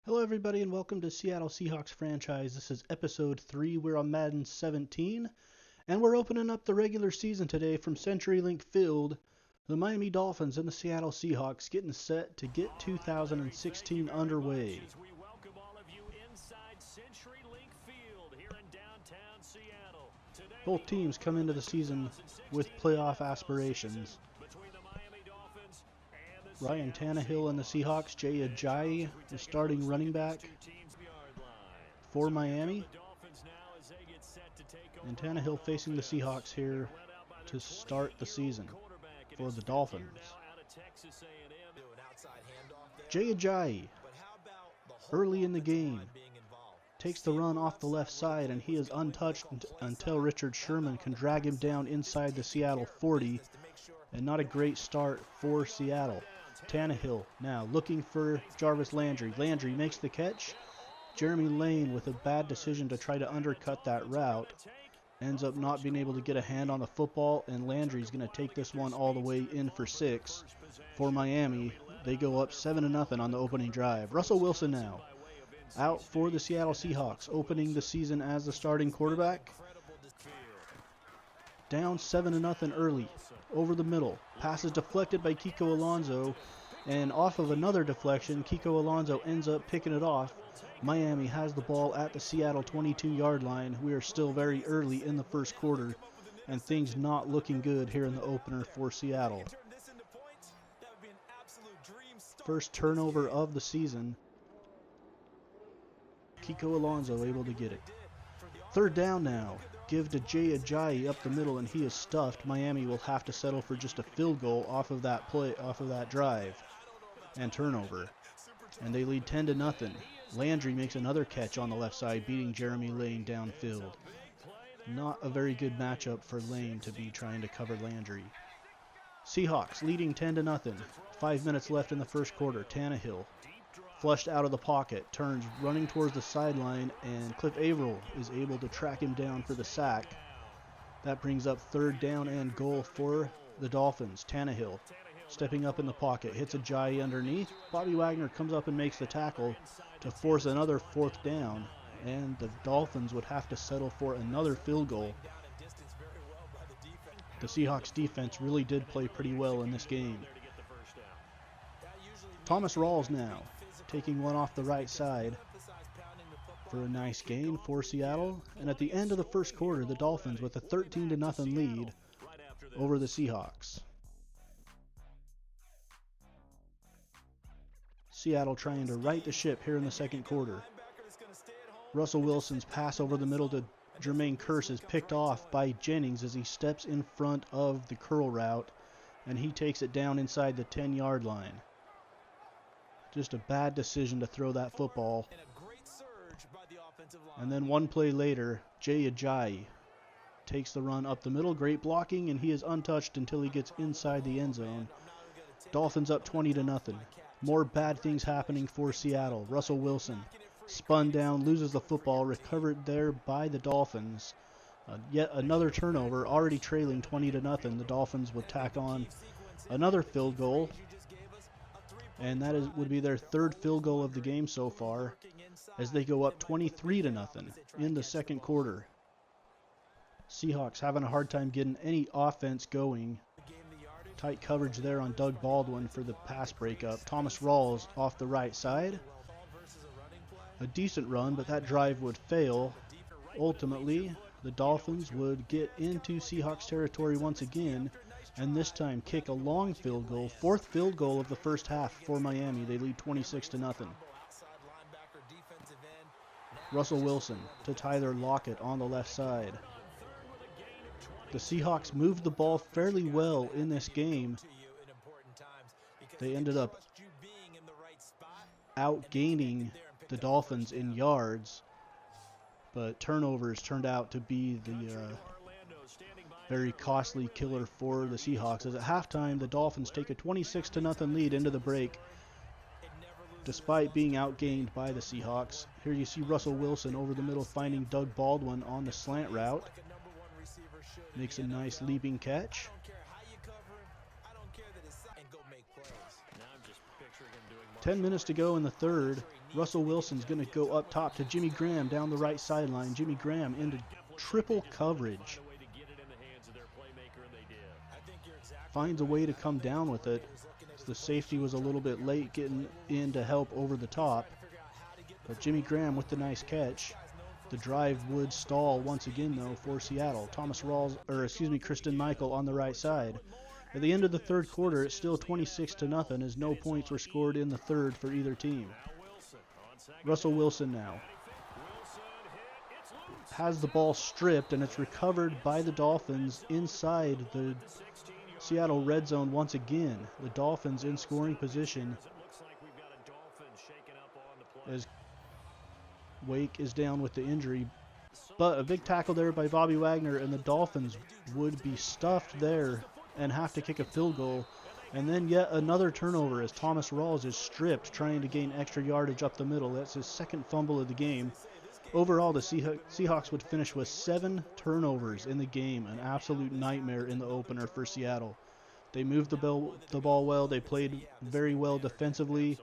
Hello everybody and welcome to Seattle Seahawks franchise. This is episode 3. We're on Madden 17 and we're opening up the regular season today from CenturyLink Field. The Miami Dolphins and the Seattle Seahawks getting set to get 2016 underway. Both teams come into the season with playoff aspirations. Ryan Tannehill and the Seahawks, Jay Ajayi, the starting running back for Miami. And Tannehill facing the Seahawks here to start the season for the Dolphins. Jay Ajayi, early in the game, takes the run off the left side and he is untouched until Richard Sherman can drag him down inside the Seattle 40. And not a great start for Seattle. Tannehill now looking for Jarvis Landry. Landry makes the catch. Jeremy Lane with a bad decision to try to undercut that route. Ends up not being able to get a hand on the football, and Landry's going to take this one all the way in for 6 for Miami. They go up 7-0 on the opening drive. Russell Wilson now out for the Seattle Seahawks, opening the season as the starting quarterback. Down 7-0 early. Over the middle. Pass is deflected by Kiko Alonso. And off of another deflection, Kiko Alonso ends up picking it off. Miami has the ball at the Seattle 22-yard line. We are still very early in the first quarter. And things not looking good here in the opener for Seattle. First turnover of the season. Kiko Alonso able to get it. Third down now. Give to Jay Ajayi up the middle, and he is stuffed. Miami will have to settle for just a field goal off of that play, off of that drive, and turnover. And they lead 10-0. Landry makes another catch on the left side, beating Jeremy Lane downfield. Not a very good matchup for Lane to be trying to cover Landry. Seahawks leading 10-0. 5 minutes left in the first quarter. Tannehill flushed out of the pocket, turns running towards the sideline, and Cliff Averill is able to track him down for the sack. That brings up third down and goal for the Dolphins. Tannehill stepping up in the pocket, hits Ajayi underneath. Bobby Wagner comes up and makes the tackle to force another fourth down, and the Dolphins would have to settle for another field goal. The Seahawks defense really did play pretty well in this game. Thomas Rawls now taking one off the right side for a nice gain for Seattle. And at the end of the first quarter, the Dolphins with a 13-0 lead over the Seahawks. Seattle trying to right the ship here in the second quarter. Russell Wilson's pass over the middle to Jermaine Kearse is picked off by Jennings as he steps in front of the curl route, and he takes it down inside the 10-yard line. Just a bad decision to throw that football. And then one play later, Jay Ajayi takes the run up the middle. Great blocking, and he is untouched until he gets inside the end zone. Dolphins up 20-0. More bad things happening for Seattle. Russell Wilson spun down, loses the football, recovered there by the Dolphins. Yet another turnover, already trailing 20-0. The Dolphins would tack on another field goal. And that would be their third field goal of the game so far, as they go up 23-0 in the second quarter. Seahawks having a hard time getting any offense going. Tight coverage there on Doug Baldwin for the pass breakup. Thomas Rawls off the right side. A decent run, but that drive would fail. Ultimately, the Dolphins would get into Seahawks territory once again, and this time kick a long field goal. Fourth field goal of the first half for Miami. They lead 26-0. Russell Wilson to Tyler Lockett on the left side. The Seahawks moved the ball fairly well in this game. They ended up outgaining the Dolphins in yards, but turnovers turned out to be the very costly killer for the Seahawks, as at halftime the Dolphins take a 26-0 lead into the break despite being outgained by the Seahawks. Here you see Russell Wilson over the middle finding Doug Baldwin on the slant route. Makes a nice leaping catch. 10 minutes to go in the third. Russell Wilson's going to go up top to Jimmy Graham down the right sideline. Jimmy Graham into triple coverage. Finds a way to come down with it. The safety was a little bit late getting in to help over the top. But Jimmy Graham with the nice catch. The drive would stall once again, though, for Seattle. Christian Michael on the right side. At the end of the third quarter, it's still 26-0 as no points were scored in the third for either team. Russell Wilson now has the ball stripped, and it's recovered by the Dolphins inside the Seattle red zone once again. The Dolphins in scoring position as Wake is down with the injury. But a big tackle there by Bobby Wagner, and the Dolphins would be stuffed there and have to kick a field goal. And then yet another turnover as Thomas Rawls is stripped trying to gain extra yardage up the middle. That's his second fumble of the game. Overall, the Seahawks would finish with 7 turnovers in the game, an absolute nightmare in the opener for Seattle. They moved the ball well. They played very well defensively,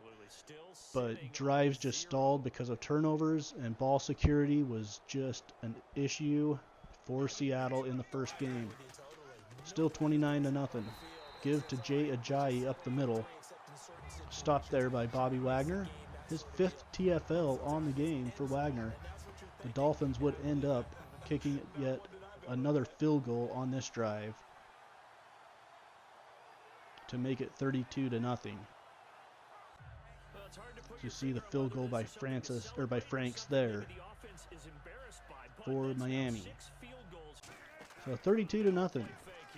but drives just stalled because of turnovers, and ball security was just an issue for Seattle in the first game. Still 29-0. Give to Jay Ajayi up the middle. Stopped there by Bobby Wagner. His 5th TFL on the game for Wagner. The Dolphins would end up kicking yet another field goal on this drive to make it 32-0. You see the field goal by Franks there for Miami. So 32-0.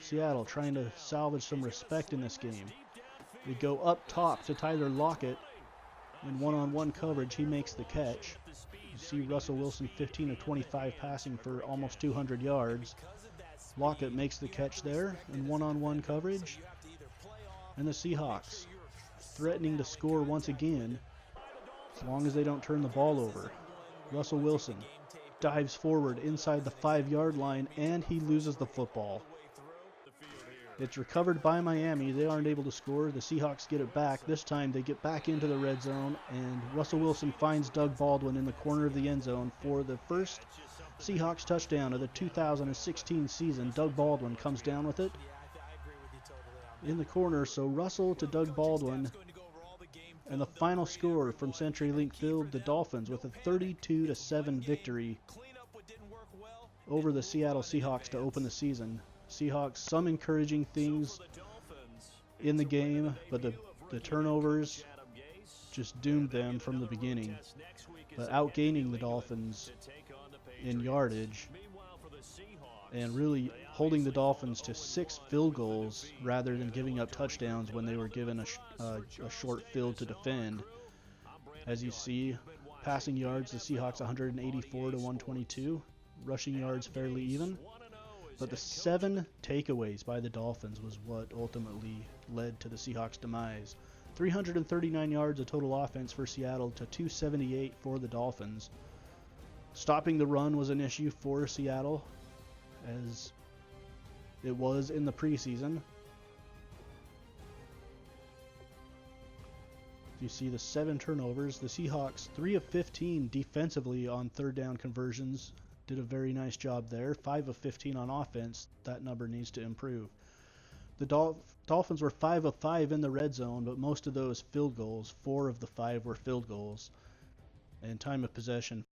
Seattle trying to salvage some respect in this game. We go up top to Tyler Lockett in one-on-one coverage. He makes the catch. You see Russell Wilson 15 of 25 passing for almost 200 yards. Lockett makes the catch there in one-on-one coverage. And the Seahawks threatening to score once again as long as they don't turn the ball over. Russell Wilson dives forward inside the 5-yard line, and he loses the football. It's recovered by Miami. They aren't able to score. The Seahawks get it back. This time they get back into the red zone, and Russell Wilson finds Doug Baldwin in the corner of the end zone for the first Seahawks touchdown of the 2016 season. Doug Baldwin comes down with it in the corner. So Russell to Doug Baldwin, and the final score from CenturyLink Field, the Dolphins with a 32-7 victory over the Seattle Seahawks to open the season. Seahawks, some encouraging things in the game, but the turnovers just doomed them from the beginning. But outgaining the Dolphins in yardage and really holding the Dolphins to 6 field goals rather than giving up touchdowns when they were given a short field to defend. As you see, passing yards, the Seahawks 184 to 122. Rushing yards fairly even. But the 7 takeaways by the Dolphins was what ultimately led to the Seahawks' demise. 339 yards of total offense for Seattle to 278 for the Dolphins. Stopping the run was an issue for Seattle, as it was in the preseason. You see the 7 turnovers. The Seahawks, 3 of 15 defensively on third down conversions. Did a very nice job there. 5 of 15 on offense. That number needs to improve. The Dolphins were 5 of 5 in the red zone, but most of those field goals, 4 of the 5 were field goals. And time of possession,